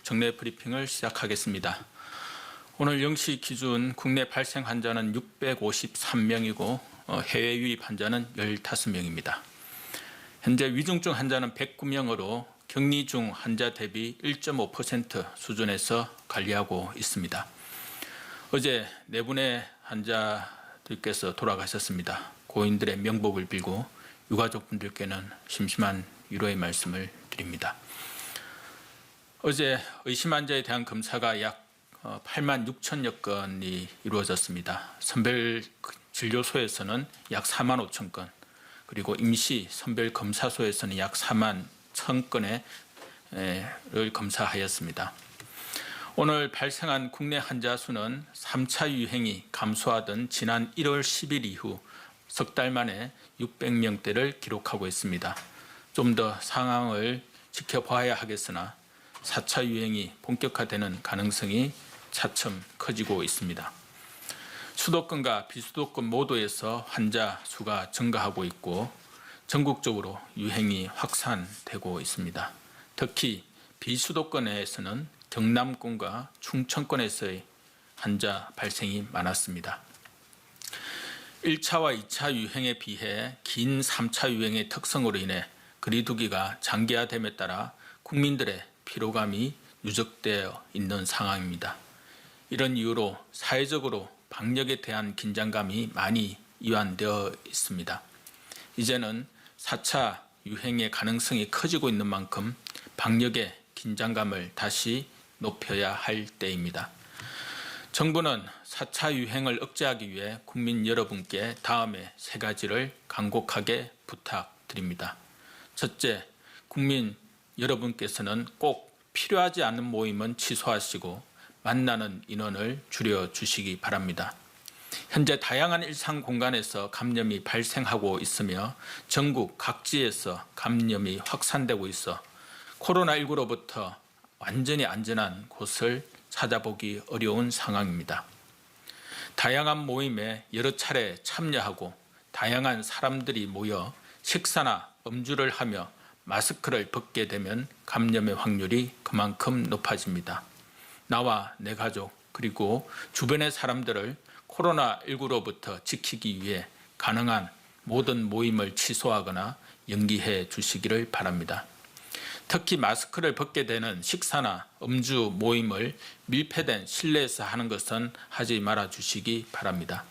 정례 브리핑을 시작하겠습니다. 오늘 0시 기준 국내 발생 환자는 653명이고 해외 유입 환자는 15명입니다. 현재 위중증 환자는 109명으로 격리 중 환자 대비 1.5% 수준에서 관리하고 있습니다. 어제 4분의 환자들께서 돌아가셨습니다. 고인들의 명복을 빌고 유가족분들께는 심심한 위로의 말씀을 드립니다. 어제 의심 환자에 대한 검사가 약 8만 6천여 건이 이루어졌습니다. 선별 진료소에서는 약 4만 5천 건, 그리고 임시 선별 검사소에서는 약 4만 1천 건을 검사하였습니다. 오늘 발생한 국내 환자 수는 3차 유행이 감소하던 지난 1월 10일 이후 석 달 만에 600명대를 기록하고 있습니다. 좀 더 상황을 지켜봐야 하겠으나 4차 유행이 본격화되는 가능성이 차츰 커지고 있습니다. 수도권과 비수도권 모두에서 환자 수가 증가하고 있고 전국적으로 유행이 확산되고 있습니다. 특히 비수도권에서는 경남권과 충청권에서의 환자 발생이 많았습니다. 1차와 2차 유행에 비해 긴 3차 유행의 특성으로 인해 거리두기가 장기화됨에 따라 국민들의 피로감이 누적되어 있는 상황입니다. 이런 이유로 사회적으로 방역에 대한 긴장감이 많이 이완되어 있습니다. 이제는 4차 유행의 가능성이 커지고 있는 만큼 방역의 긴장감을 다시 높여야 할 때입니다. 정부는 4차 유행을 억제하기 위해 국민 여러분께 다음에 3가지를 간곡하게 부탁드립니다. 첫째, 국민 여러분께서는 꼭 필요하지 않은 모임은 취소하시고 만나는 인원을 줄여주시기 바랍니다. 현재 다양한 일상 공간에서 감염이 발생하고 있으며 전국 각지에서 감염이 확산되고 있어 코로나19로부터 완전히 안전한 곳을 찾아보기 어려운 상황입니다. 다양한 모임에 여러 차례 참여하고 다양한 사람들이 모여 식사나 음주를 하며 마스크를 벗게 되면 감염의 확률이 그만큼 높아집니다. 나와 내 가족 그리고 주변의 사람들을 코로나19로부터 지키기 위해 가능한 모든 모임을 취소하거나 연기해 주시기를 바랍니다. 특히 마스크를 벗게 되는 식사나 음주 모임을 밀폐된 실내에서 하는 것은 하지 말아 주시기 바랍니다.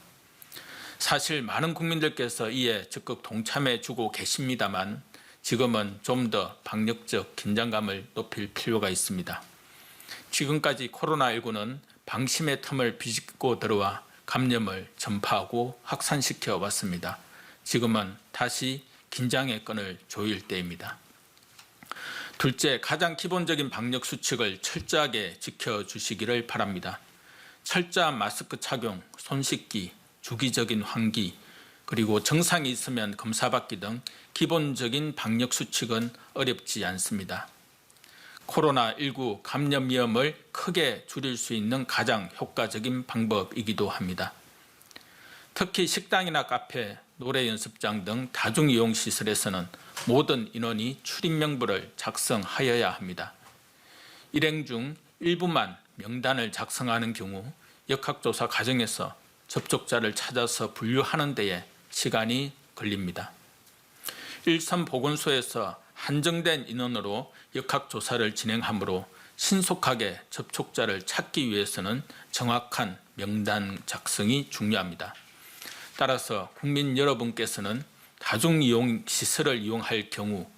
사실 많은 국민들께서 이에 적극 동참해 주고 계십니다만 지금은 좀 더 방역적 긴장감을 높일 필요가 있습니다. 지금까지 코로나19는 방심의 틈을 비집고 들어와 감염을 전파하고 확산시켜 왔습니다. 지금은 다시 긴장의 끈을 조일 때입니다. 둘째, 가장 기본적인 방역 수칙을 철저하게 지켜주시기를 바랍니다. 철저한 마스크 착용, 손 씻기, 주기적인 환기, 그리고 증상이 있으면 검사받기 등 기본적인 방역 수칙은 어렵지 않습니다. 코로나19 감염 위험을 크게 줄일 수 있는 가장 효과적인 방법이기도 합니다. 특히 식당이나 카페, 노래 연습장 등 다중이용시설에서는 모든 인원이 출입 명부를 작성하여야 합니다. 일행 중 일부만 명단을 작성하는 경우 역학조사 과정에서 접촉자를 찾아서 분류하는 데에 시간이 걸립니다. 일선 보건소에서 한정된 인원으로 역학조사를 진행하므로 신속하게 접촉자를 찾기 위해서는 정확한 명단 작성이 중요합니다. 따라서 국민 여러분께서는 다중이용시설을 이용할 경우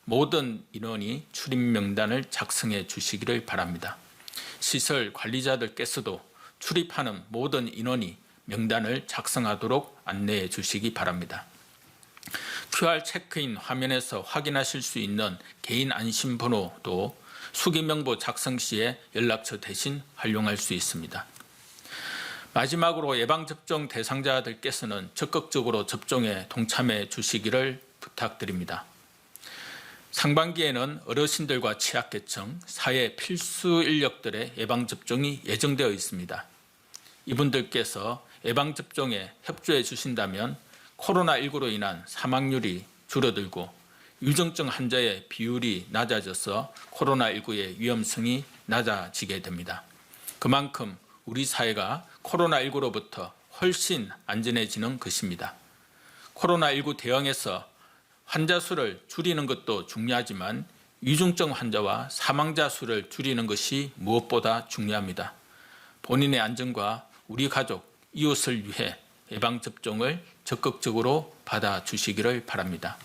모든 인원이 출입 명단을 작성해 주시기를 바랍니다. 시설 관리자들께서도 출입하는 모든 인원이 명단을 작성하도록 안내해 주시기 바랍니다. QR 체크인 화면에서 확인하실 수 있는 개인 안심번호도 수기명부 작성 시에 연락처 대신 활용할 수 있습니다. 마지막으로 예방접종 대상자들께서는 적극적으로 접종에 동참해 주시기를 부탁드립니다. 상반기에는 어르신들과 취약계층, 사회 필수 인력들의 예방접종이 예정되어 있습니다. 이분들께서 예방접종에 협조해 주신다면 코로나19로 인한 사망률이 줄어들고 유증증 환자의 비율이 낮아져서 코로나19의 위험성이 낮아지게 됩니다. 그만큼 우리 사회가 코로나19로부터 훨씬 안전해지는 것입니다. 코로나19 대응에서 환자 수를 줄이는 것도 중요하지만 위중증 환자와 사망자 수를 줄이는 것이 무엇보다 중요합니다. 본인의 안전과 우리 가족, 이웃을 위해 예방접종을 적극적으로 받아주시기를 바랍니다.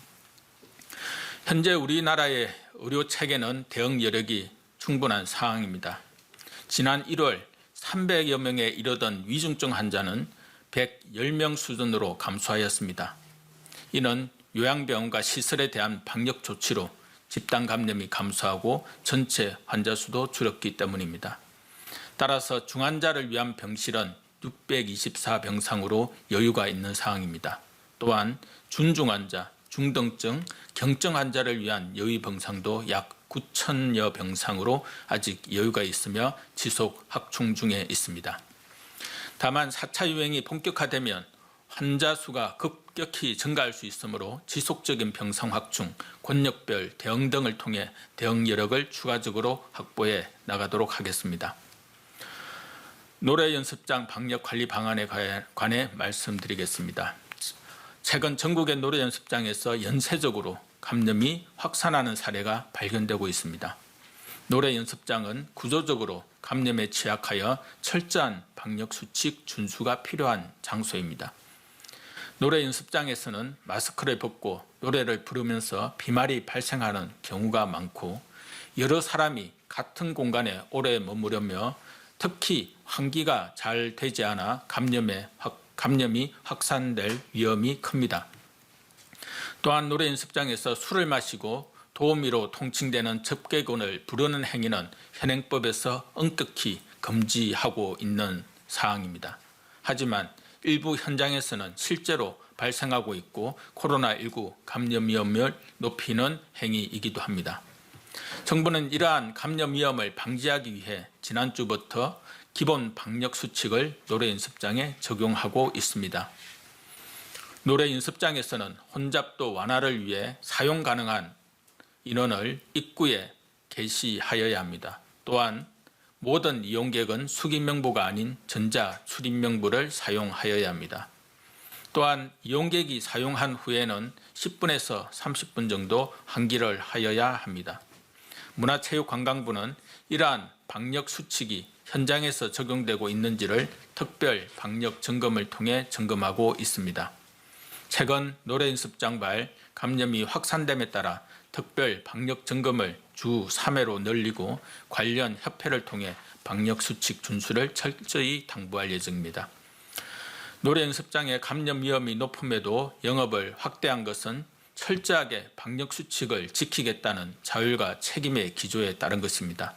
현재 우리나라의 의료체계는 대응 여력이 충분한 상황입니다. 지난 1월 300여 명에 이르던 위중증 환자는 110명 수준으로 감소하였습니다. 이는 요양병원과 시설에 대한 방역 조치로 집단 감염이 감소하고 전체 환자 수도 줄었기 때문입니다. 따라서 중환자를 위한 병실은 624병상으로 여유가 있는 상황입니다. 또한 준중환자, 중등증, 경증 환자를 위한 여유 병상도 약 9,000여 병상으로 아직 여유가 있으며 지속 확충 중에 있습니다. 다만 4차 유행이 본격화되면 환자 수가 급격히 증가할 수 있으므로 지속적인 병상 확충, 권역별 대응 등을 통해 대응 여력을 추가적으로 확보해 나가도록 하겠습니다. 노래연습장 방역관리 방안에 관해 말씀드리겠습니다. 최근 전국의 노래연습장에서 연쇄적으로 감염이 확산하는 사례가 발견되고 있습니다. 노래연습장은 구조적으로 감염에 취약하여 철저한 방역수칙 준수가 필요한 장소입니다. 노래 연습장에서는 마스크를 벗고 노래를 부르면서 비말이 발생하는 경우가 많고 여러 사람이 같은 공간에 오래 머무르며 특히 환기가 잘 되지 않아 감염이 확산될 위험이 큽니다. 또한 노래 연습장에서 술을 마시고 도우미로 통칭되는 접객원을 부르는 행위는 현행법에서 엄격히 금지하고 있는 사항입니다. 하지만 일부 현장에서는 실제로 발생하고 있고 코로나19 감염 위험을 높이는 행위이기도 합니다. 정부는 이러한 감염 위험을 방지하기 위해 지난주부터 기본 방역 수칙을 노래 연습장에 적용하고 있습니다. 노래 연습장에서는 혼잡도 완화를 위해 사용 가능한 인원을 입구에 게시하여야 합니다. 또한 모든 이용객은 숙인명부가 아닌 전자 출입명부를 사용하여야 합니다. 또한 이용객이 사용한 후에는 10분에서 30분 정도 환기를 하여야 합니다. 문화체육관광부는 이러한 방역 수칙이 현장에서 적용되고 있는지를 특별 방역 점검을 통해 점검하고 있습니다. 최근 노래연습장 발 감염이 확산됨에 따라 특별 방역 점검을 주 3회로 늘리고 관련 협회를 통해 방역 수칙 준수를 철저히 당부할 예정입니다. 노래 연습장의 감염 위험이 높음에도 영업을 확대한 것은 철저하게 방역 수칙을 지키겠다는 자율과 책임의 기조에 따른 것입니다.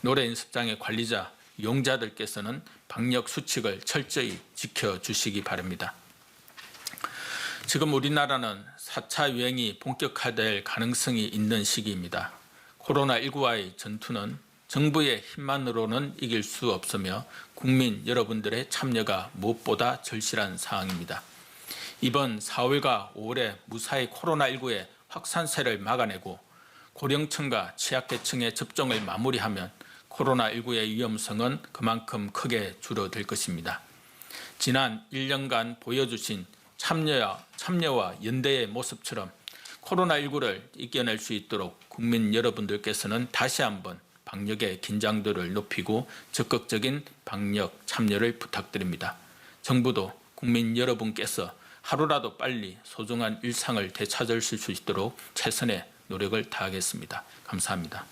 노래 연습장의 관리자, 이용자들께서는 방역 수칙을 철저히 지켜주시기 바랍니다. 지금 우리나라는 4차 유행이 본격화될 가능성이 있는 시기입니다. 코로나19와의 전투는 정부의 힘만으로는 이길 수 없으며 국민 여러분들의 참여가 무엇보다 절실한 상황입니다. 이번 4월과 5월에 무사히 코로나19의 확산세를 막아내고 고령층과 취약계층의 접종을 마무리하면 코로나19의 위험성은 그만큼 크게 줄어들 것입니다. 지난 1년간 보여주신 참여와 연대의 모습처럼 코로나19를 이겨낼 수 있도록 국민 여러분들께서는 다시 한번 방역의 긴장도를 높이고 적극적인 방역 참여를 부탁드립니다. 정부도 국민 여러분께서 하루라도 빨리 소중한 일상을 되찾으실 수 있도록 최선의 노력을 다하겠습니다. 감사합니다.